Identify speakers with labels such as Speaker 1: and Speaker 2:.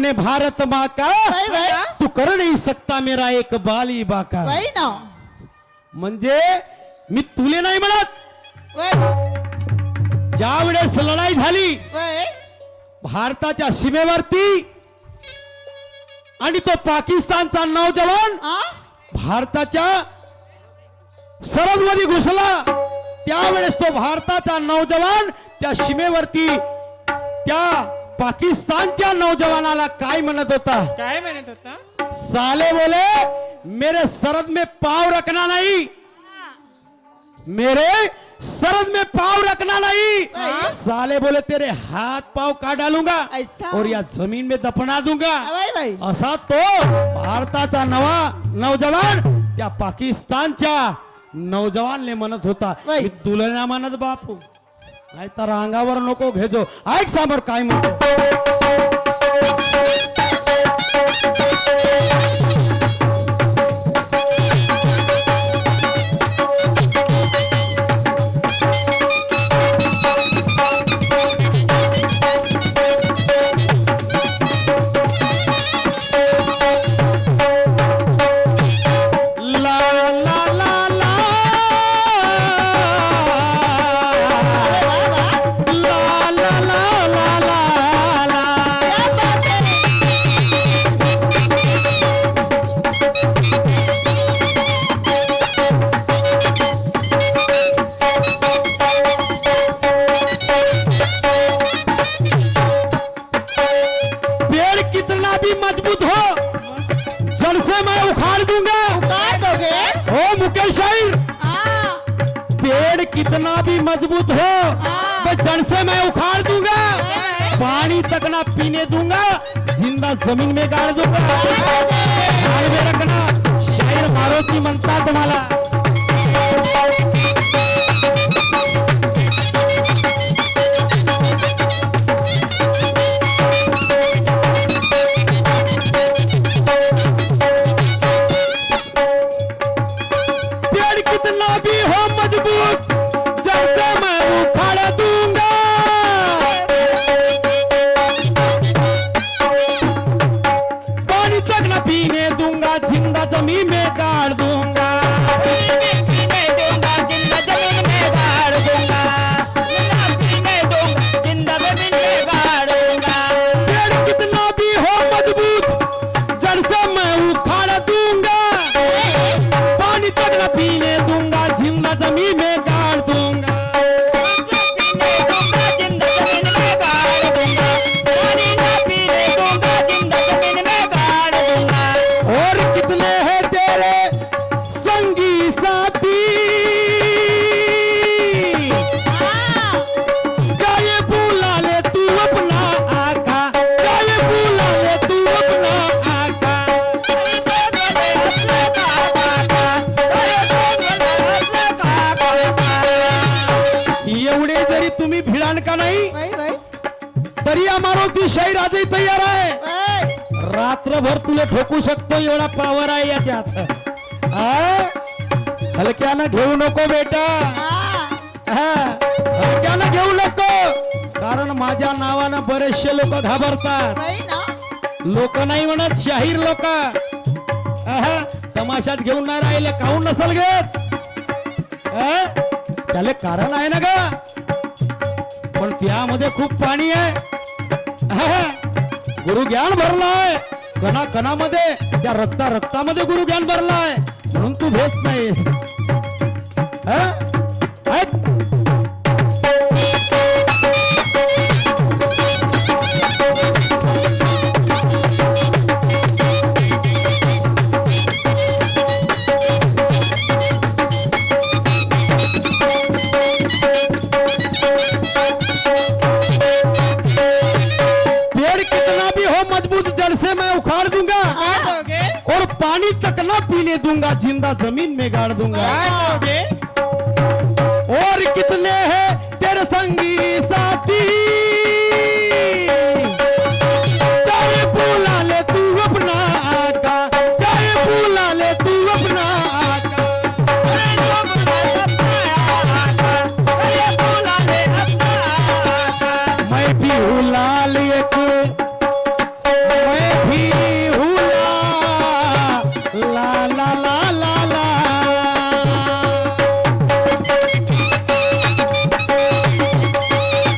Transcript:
Speaker 1: अपने भारत माँ का
Speaker 2: वही वही
Speaker 1: तू कर नहीं सकता मेरा एक बाली बाका.
Speaker 2: वही ना
Speaker 1: म्हणजे मी तुले नाही म्हणत.
Speaker 2: वही
Speaker 1: ज्या वेळेस लढाई झाली
Speaker 2: वही
Speaker 1: भारताच्या सीमेवरती आणि तो पाकिस्तानचा नौजवान
Speaker 2: आ
Speaker 1: भारताच्या सरहदमध्ये घुसला, त्यावेळेस तो भारताचा नौजवान त्या सीमेवरती त्या पाकिस्तानच्या नौजवानाला काय म्हणत होता?
Speaker 3: काय म्हणत होता?
Speaker 1: साले बोले मेरे सरहद में पाव रखना नहीं, मेरे सरहद में पाव रखना नहीं. साले बोले तेरे हाथ पाव काट डालूंगा
Speaker 2: ऐसा?
Speaker 1: और या जमीन में दफना दूंगा.
Speaker 2: वही वही
Speaker 1: असा तो भारताचा नौजवान त्या पाकिस्तानच्या नौजवानले म्हणत होता.
Speaker 2: वै.
Speaker 1: मी तुला नाही म्हणत बापू, नाहीतर अंगावर नको घेजो. ऐक समोर काय म्हणतो. ला ला ला ला
Speaker 2: अरे वाह वाह
Speaker 1: ला ला ला ला ला ला.
Speaker 2: क्या बात है
Speaker 1: पेड़ कितना भी मजबूत हो, जड़ से मैं उखाड़ दूंगा.
Speaker 2: उतार दोगे
Speaker 1: ओ मुकेश शाहिर,
Speaker 2: हाँ
Speaker 1: पेड़ कितना भी मजबूत हो मैं जड़ से मैं उखाड़ दूंगा, पानी तक ना पीने दूंगा, जिंदा जमीन में गाड़ दूंगा. ध्यान में रखना, शायर मारुती म्हणतात मला. पेड़ कितना भी हो मजबूत, जड़ से मैं उखाड़ दूंगा. पानी तक न पीने दूंगा, जिंदा जमीन में गाड़ दूंगा.
Speaker 3: पीने दूंगा, जिंदा जमीन में गाड़ दूंगा. पीने दूंगा, जिंदा जमीन में गाड़ दूंगा.
Speaker 1: पेड़ कितना भी हो मजबूत, जड़ से मैं उखाड़ दूंगा. पानी तक न पीने दूंगा, जिंदा जमीन में गाड़ दूंगा.
Speaker 3: पीने दूंगा, जिंदा जमीन में गाड़ दूंगा. पानी ना पीने दूंगा, जिंदा जमीन में गाड़ दूंगा.
Speaker 1: और कितने हैं तेरे संगी साथी,
Speaker 2: हाँ
Speaker 1: क्या ये भूला ले तू अपना आका, क्या ये भूला ले तू अपना आका. एवढे जरी तुम्ही भिडाण का नाही
Speaker 2: वही वही
Speaker 1: तरी मारुती शाहीर आजही तयार आहे.
Speaker 2: वही
Speaker 1: रात्रभर तुला ठोकू शकतो एवढा पावर आहे याच्यात. आ? हलक्यानं घेऊ नको बेटा,
Speaker 2: हाँ
Speaker 1: हा, हलक्यानं घेऊ नको, कारण माझ्या नावानं बरेचसे लोक घाबरतात.
Speaker 2: वही ना
Speaker 1: लोक नाही म्हणत, शाहीर लोक तमाशात घेऊन नाही राहिले. काहून नसल घेत? त्याला कारण आहे ना ग, पण त्यामध्ये खूप पाणी आहे. गुरु ज्ञान भरलाय कणा कणामध्ये, त्या रक्तामध्ये गुरु ज्ञान भरलाय, म्हणून तू भेट नाही. पेड़ कितना भी हो मजबूत, जड़ से मैं उखाड़ दूंगा.
Speaker 3: दोगे?
Speaker 1: और पानी तक ना पीने दूंगा, जिंदा जमीन में गाड़ दूंगा.
Speaker 3: दोगे?
Speaker 1: और कितने हैं